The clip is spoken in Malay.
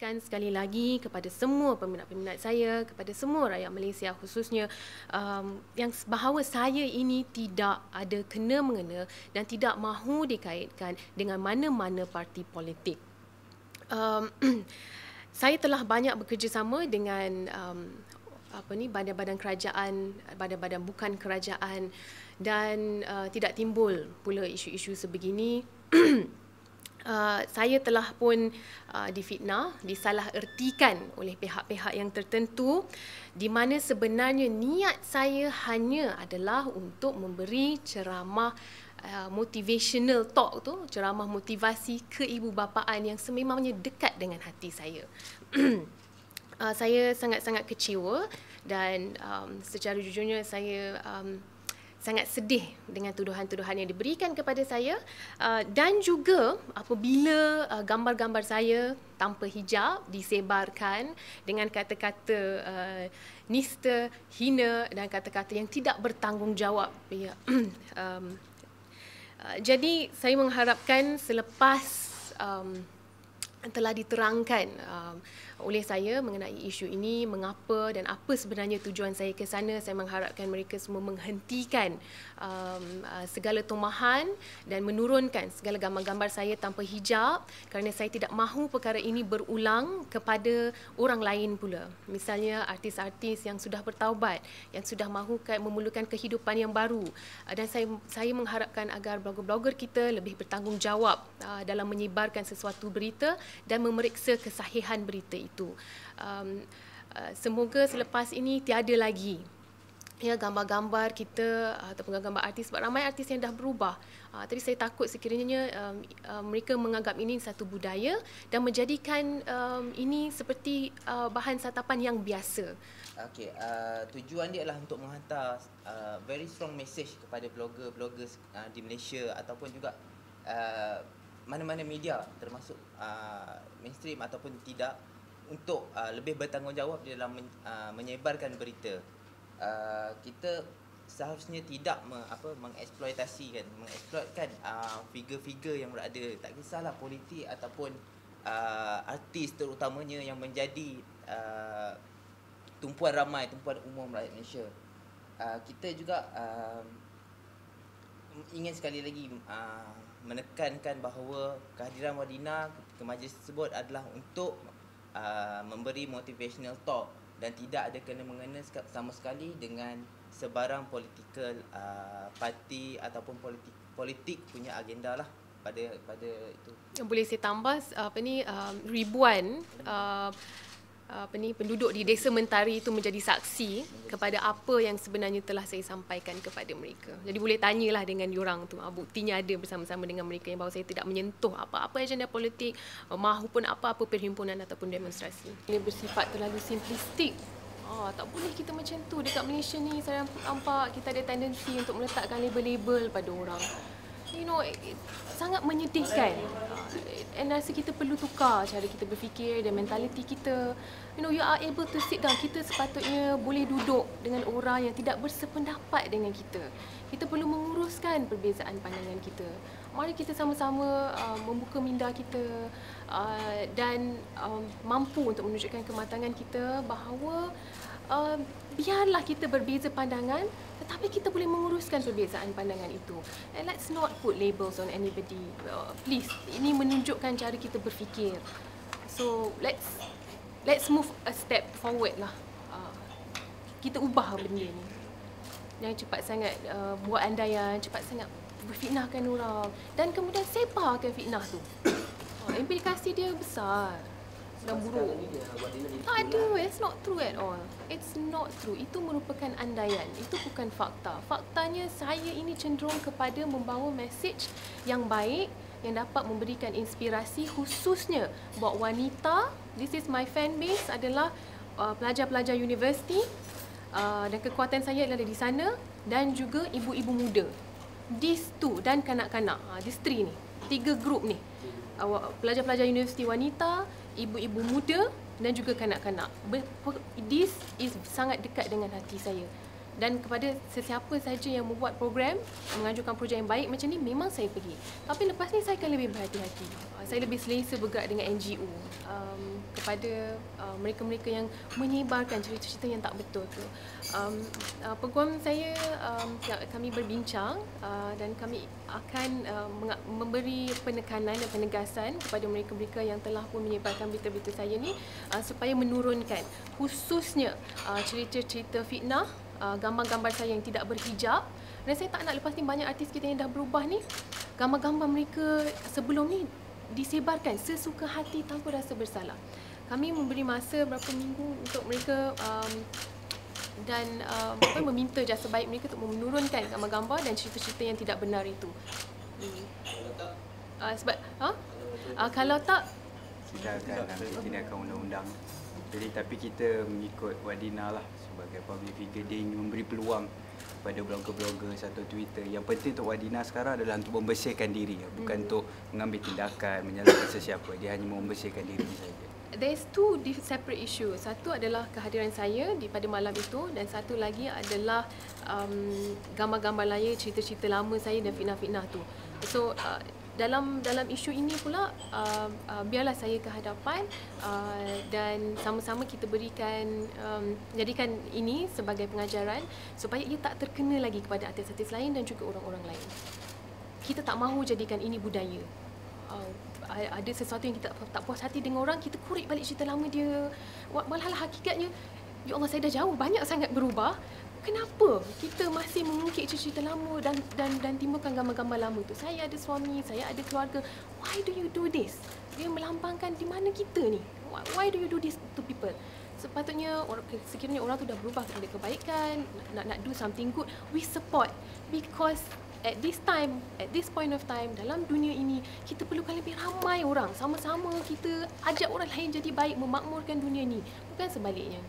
tekan sekali lagi kepada semua peminat-peminat saya, kepada semua rakyat Malaysia khususnya, yang bahawa saya ini tidak ada kena-mengena dan tidak mahu dikaitkan dengan mana-mana parti politik. Saya telah banyak bekerjasama dengan badan-badan kerajaan, badan-badan bukan kerajaan, dan tidak timbul pula isu-isu sebegini. Saya telah pun difitnah, disalahertikan oleh pihak-pihak yang tertentu, di mana sebenarnya niat saya hanya adalah untuk memberi ceramah motivational talk tu, ceramah motivasi keibubapaan yang sememangnya dekat dengan hati saya. Saya sangat-sangat kecewa dan secara jujurnya saya sangat sedih dengan tuduhan-tuduhan yang diberikan kepada saya, dan juga apabila gambar-gambar saya tanpa hijab disebarkan dengan kata-kata nista, hina dan kata-kata yang tidak bertanggungjawab. Jadi saya mengharapkan selepas telah diterangkan oleh saya mengenai isu ini, mengapa dan apa sebenarnya tujuan saya ke sana, saya mengharapkan mereka semua menghentikan segala tumahan dan menurunkan segala gambar-gambar saya tanpa hijab, kerana saya tidak mahu perkara ini berulang kepada orang lain pula. Misalnya artis-artis yang sudah bertaubat, yang sudah mahukan memulakan kehidupan yang baru, dan saya mengharapkan agar blogger-blogger kita lebih bertanggungjawab dalam menyebarkan sesuatu berita dan memeriksa kesahihan berita itu. Semoga selepas ini tiada lagi gambar-gambar kita ataupun gambar artis, sebab ramai artis yang dah berubah. Tadi saya takut sekiranya mereka menganggap ini satu budaya dan menjadikan ini seperti bahan santapan yang biasa. Okey, tujuan dia adalah untuk menghantar very strong message kepada blogger-bloggers di Malaysia ataupun juga mana-mana media termasuk mainstream ataupun tidak, untuk lebih bertanggungjawab dalam menyebarkan berita. Kita seharusnya tidak mengeksploitkan figure-figure yang berada, tak kisahlah politik ataupun artis terutamanya, yang menjadi tumpuan ramai, tumpuan umum rakyat Malaysia. Kita juga ingin sekali lagi menekankan bahawa kehadiran Wadina ke majlis tersebut adalah untuk memberi motivational talk dan tidak ada kena-mengena sama sekali dengan sebarang political parti ataupun politik punya agenda lah pada itu. Boleh saya tambah ribuan penduduk di Desa Mentari itu menjadi saksi kepada apa yang sebenarnya telah saya sampaikan kepada mereka. Jadi boleh tanyalah dengan diorang tu. Buktinya ada bersama-sama dengan mereka yang bahawa saya tidak menyentuh apa-apa agenda politik mahupun apa-apa perhimpunan ataupun demonstrasi. Ia bersifat terlalu simplistik. Tak boleh kita macam tu. Dekat Malaysia ni saya nampak kita ada tendensi untuk meletakkan label-label pada orang. Sangat menyedihkan. And rasa kita perlu tukar cara kita berfikir dan mentaliti kita. You are able to sit down. Kita sepatutnya boleh duduk dengan orang yang tidak bersependapat dengan kita. Kita perlu menguruskan perbezaan pandangan kita. Mari kita sama-sama membuka minda kita dan mampu untuk menunjukkan kematangan kita bahawa biarlah kita berbeza pandangan, tetapi kita boleh menguruskan perbezaan pandangan itu. And let's not put labels on anybody. Please, ini menunjukkan cara kita berfikir. So let's move a step forward lah. Kita ubah benda ni. Jangan cepat sangat buat andaian, cepat sangat berfitnahkan orang dan kemudian sebarkan fitnah tu. Implikasi dia besar dan buruk. Tak ada, it's not true at all. It's not true. Itu merupakan andaian. Itu bukan fakta. Faktanya saya ini cenderung kepada membawa mesej yang baik yang dapat memberikan inspirasi khususnya buat wanita. This is my fan base adalah pelajar-pelajar universiti dan kekuatan saya adalah di sana, dan juga ibu-ibu muda. These two dan kanak-kanak. These three ni. 3 grup ni. Pelajar-pelajar universiti wanita, ibu-ibu muda dan juga kanak-kanak. This is sangat dekat dengan hati saya. Dan kepada sesiapa saja yang membuat program, mengajukan projek yang baik macam ni, memang saya pergi. Tapi lepas ni saya akan lebih berhati-hati. Saya lebih selesa bergerak dengan NGO. kepada mereka-mereka yang menyebarkan cerita-cerita yang tak betul tu. Peguam saya, kami berbincang dan kami akan memberi penekanan dan penegasan kepada mereka-mereka yang telah pun menyebarkan berita-berita saya ni supaya menurunkan khususnya cerita-cerita fitnah, gambar-gambar saya yang tidak berhijab. Dan saya tak nak lepas ni banyak artis kita yang dah berubah ni, gambar-gambar mereka sebelum ni disebarkan sesuka hati tanpa rasa bersalah. Kami memberi masa berapa minggu untuk mereka dan meminta jasa baik mereka untuk menurunkan gambar-gambar dan cerita-cerita yang tidak benar itu. Sebab kalau tak kita akan ambil tindakan undang-undang. Jadi tapi kita mengikut Wadina lah sebagai public figure, dia ingin memberi peluang pada blogger-blogger atau Twitter. Yang penting untuk Wadina sekarang adalah untuk membersihkan diri, bukan untuk mengambil tindakan, menyalahkan sesiapa. Dia hanya membersihkan diri saja. There's two separate issues. Satu adalah kehadiran saya pada malam itu dan satu lagi adalah gambar-gambar layar cerita-cerita lama saya dan fitnah-fitnah tu. So dalam isu ini pula biarlah saya ke hadapan dan sama-sama kita jadikan ini sebagai pengajaran supaya ia tak terkena lagi kepada artis-artis lain dan juga orang-orang lain. Kita tak mahu jadikan ini budaya. Ada sesuatu yang kita tak puas hati dengan orang, kita korek balik cerita lama dia. Malah hakikatnya, ya Allah, saya dah jauh banyak sangat berubah. Kenapa kita masih mengungkit cerita lama dan timbulkan gambar-gambar lama tu? Saya ada suami, saya ada keluarga. Why do you do this? Dia melambangkan di mana kita ni. Why do you do this to people? Sepatutnya sekiranya orang tu dah berubah kepada kebaikan, nak do something good, we support. Because at this point of time, dalam dunia ini, kita perlukan lebih ramai orang. Sama-sama kita ajak orang lain jadi baik, memakmurkan dunia ni. Bukan sebaliknya.